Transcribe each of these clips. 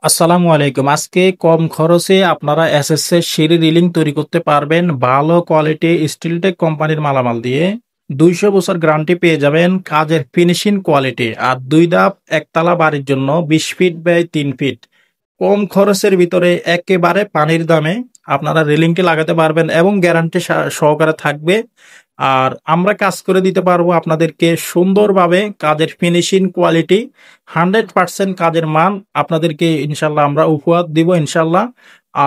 আসসালামু আলাইকুম। আজকে কম খরচে আপনারা এসএস এর সিঁড়ি রিলিং তৈরি করতে পারবেন ভালো কোয়ালিটি স্টিলটেক কোম্পানির মালামাল দিয়ে। ২০০ বছর গ্যারান্টি পেয়ে যাবেন, কাজের ফিনিশিং কোয়ালিটি। আর ২ ধাপ একতলা বাড়ির জন্য ২০ ফিট বাই ৩ ফিট। কম খরচের ভিতরে একেবারে পানির দামে আপনারা রেলিংটি লাগাতে পারবেন এবং গ্যারান্টি সহকারে থাকবে। আর আমরা কাজ করে দিতে পারবো আপনাদেরকে সুন্দরভাবে, কাজের ফিনিশিং কোয়ালিটি 100% কাজের মান আপনাদেরকে ইনশাল্লাহ আমরা উপহার দিব ইনশাল্লাহ।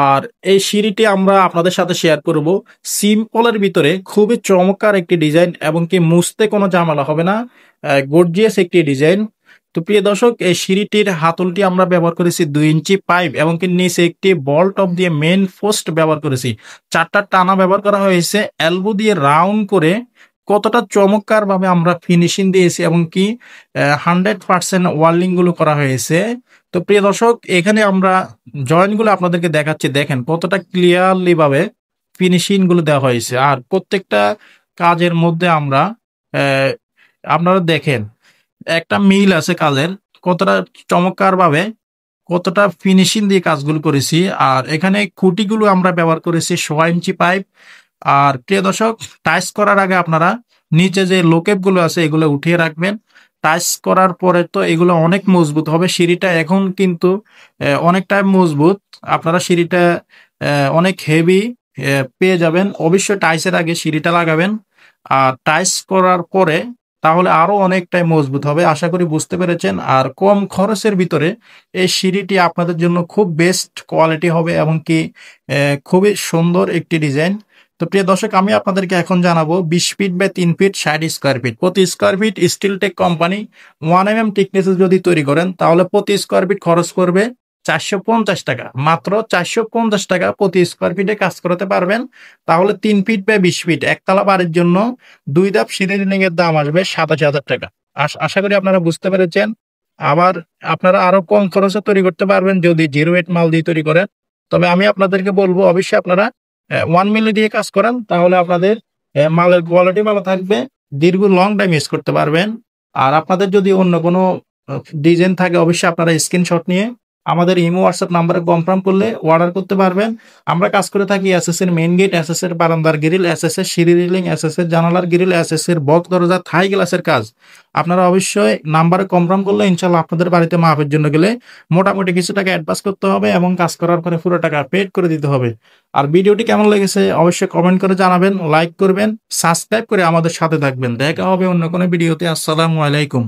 আর এই সিঁড়িটি আমরা আপনাদের সাথে শেয়ার করব সিম্পলের ভিতরে খুবই চমৎকার একটি ডিজাইন এবং কি মুছতে কোনো ঝামেলা হবে না, গর্জিয়াস একটি ডিজাইন। তো প্রিয় দর্শক, এই সিঁড়িটির হাতলটি আমরা ব্যবহার করেছি 2 ইঞ্চি পাইপ এবং কি নিচে একটি বল টপ দিয়ে মেন পোস্ট ব্যবহার করেছি। 4টা টানা ব্যবহার করা হয়েছে এলবো দিয়ে রাউন্ড করে। কতটা চমৎকার ভাবে আমরা ফিনিশিং দিয়েছি এবং কি 100% ওয়ার্লিং গুলো করা হয়েছে। তো প্রিয় দর্শক, এখানে আমরা জয়েন্ট গুলো আপনাদেরকে দেখাচ্ছি, দেখেন কতটা ক্লিয়ারলি ভাবে ফিনিশিং গুলো দেওয়া হয়েছে। আর প্রত্যেকটা কাজের মধ্যে আমরা আহ, আপনারা দেখেন একটা মিল আছে কাজের, কতটা চমৎকার ভাবে কতটা ফিনিশিং দিয়ে কাজগুলো করেছি। আর এখানে খুঁটিগুলো আমরা ব্যবহার করেছি 6 ইঞ্চি পাইপ। আর প্রিয় দর্শক, টাইস করার আগে আপনারা নিচে যে লোকেপ গুলো আছে এগুলো উঠিয়ে রাখবেন। টাইস করার পরে তো এগুলো অনেক মজবুত হবে। সিঁড়িটা এখন কিন্তু অনেকটাই মজবুত। আপনারা সিঁড়িটা অনেক হেভি পেয়ে যাবেন। অবশ্যই টাইসের আগে সিঁড়িটা লাগাবেন আর টাইস করার পরে, তাহলে আরো অনেকটাই মজবুত হবে। আশা করি বুঝতে পেরেছেন। আর কম খরচের ভিতরে এই সিঁড়িটি আপনাদের জন্য খুব বেস্ট কোয়ালিটি হবে এবং কি খুবই সুন্দর একটি ডিজাইন। তো প্রিয় দর্শক, আমি আপনাদেরকে এখন জানাবো 20 feet by 3 feet 60 square feet প্রতি square feet steel tech company 1 mm thickness যদি তৈরি করেন তাহলে প্রতি স্কোয়ার ফিট খরচ করবে 450 টাকা। মাত্র 450 টাকা প্রতি স্কোয়ার ফিটে কাজ করাতে পারবেন। তাহলে 3 ফিট বাই 20 ফিট একতলা বাড়ির জন্য 2 ধাপ সিঁড়ি রিলিং এর দাম আসবে 27,000 টাকা। আশা করি আপনারা বুঝতে পেরেছেন। আবার আপনারা আরো কম খরচে তৈরি করতে পারবেন যদি জিরো ওয়েট মাল দিয়ে তৈরি করেন। তবে আমি আপনাদেরকে বলবো অবশ্যই আপনারা 1 মিলি দিয়ে কাজ করেন, তাহলে আপনাদের মালের কোয়ালিটি ভালো থাকবে, দীর্ঘ লং টাইম ইউজ করতে পারবেন। আর আপনাদের যদি অন্য কোনো ডিজাইন থাকে অবশ্যই আপনারা স্ক্রিনশট নিয়ে আমাদের ইমো হোয়াটসঅ্যাপ নাম্বারে কনফার্ম করলে অর্ডার করতে পারবেন। আমরা কাজ করে থাকি এসএস এর মেইন গেট, এসএস এর বারান্দার গ্রিল, এসএস এর সিঁড়ি রিলিং, এসএস এর জানালার গ্রিল, এসএস এর বক্স দরজা, থাই গ্লাসের কাজ। আপনারা অবশ্যই নাম্বারে কনফার্ম করলে ইনশাল্লাহ আপনাদের বাড়িতে মাপের জন্য গেলে মোটামুটি কিছু টাকা অ্যাডভান্স করতে হবে এবং কাজ করার পরে পুরো টাকা পেড করে দিতে হবে। আর ভিডিওটি কেমন লেগেছে অবশ্যই কমেন্ট করে জানাবেন, লাইক করবেন, সাবস্ক্রাইব করে আমাদের সাথে থাকবেন। দেখা হবে অন্য কোনো ভিডিওতে। আসসালামু আলাইকুম।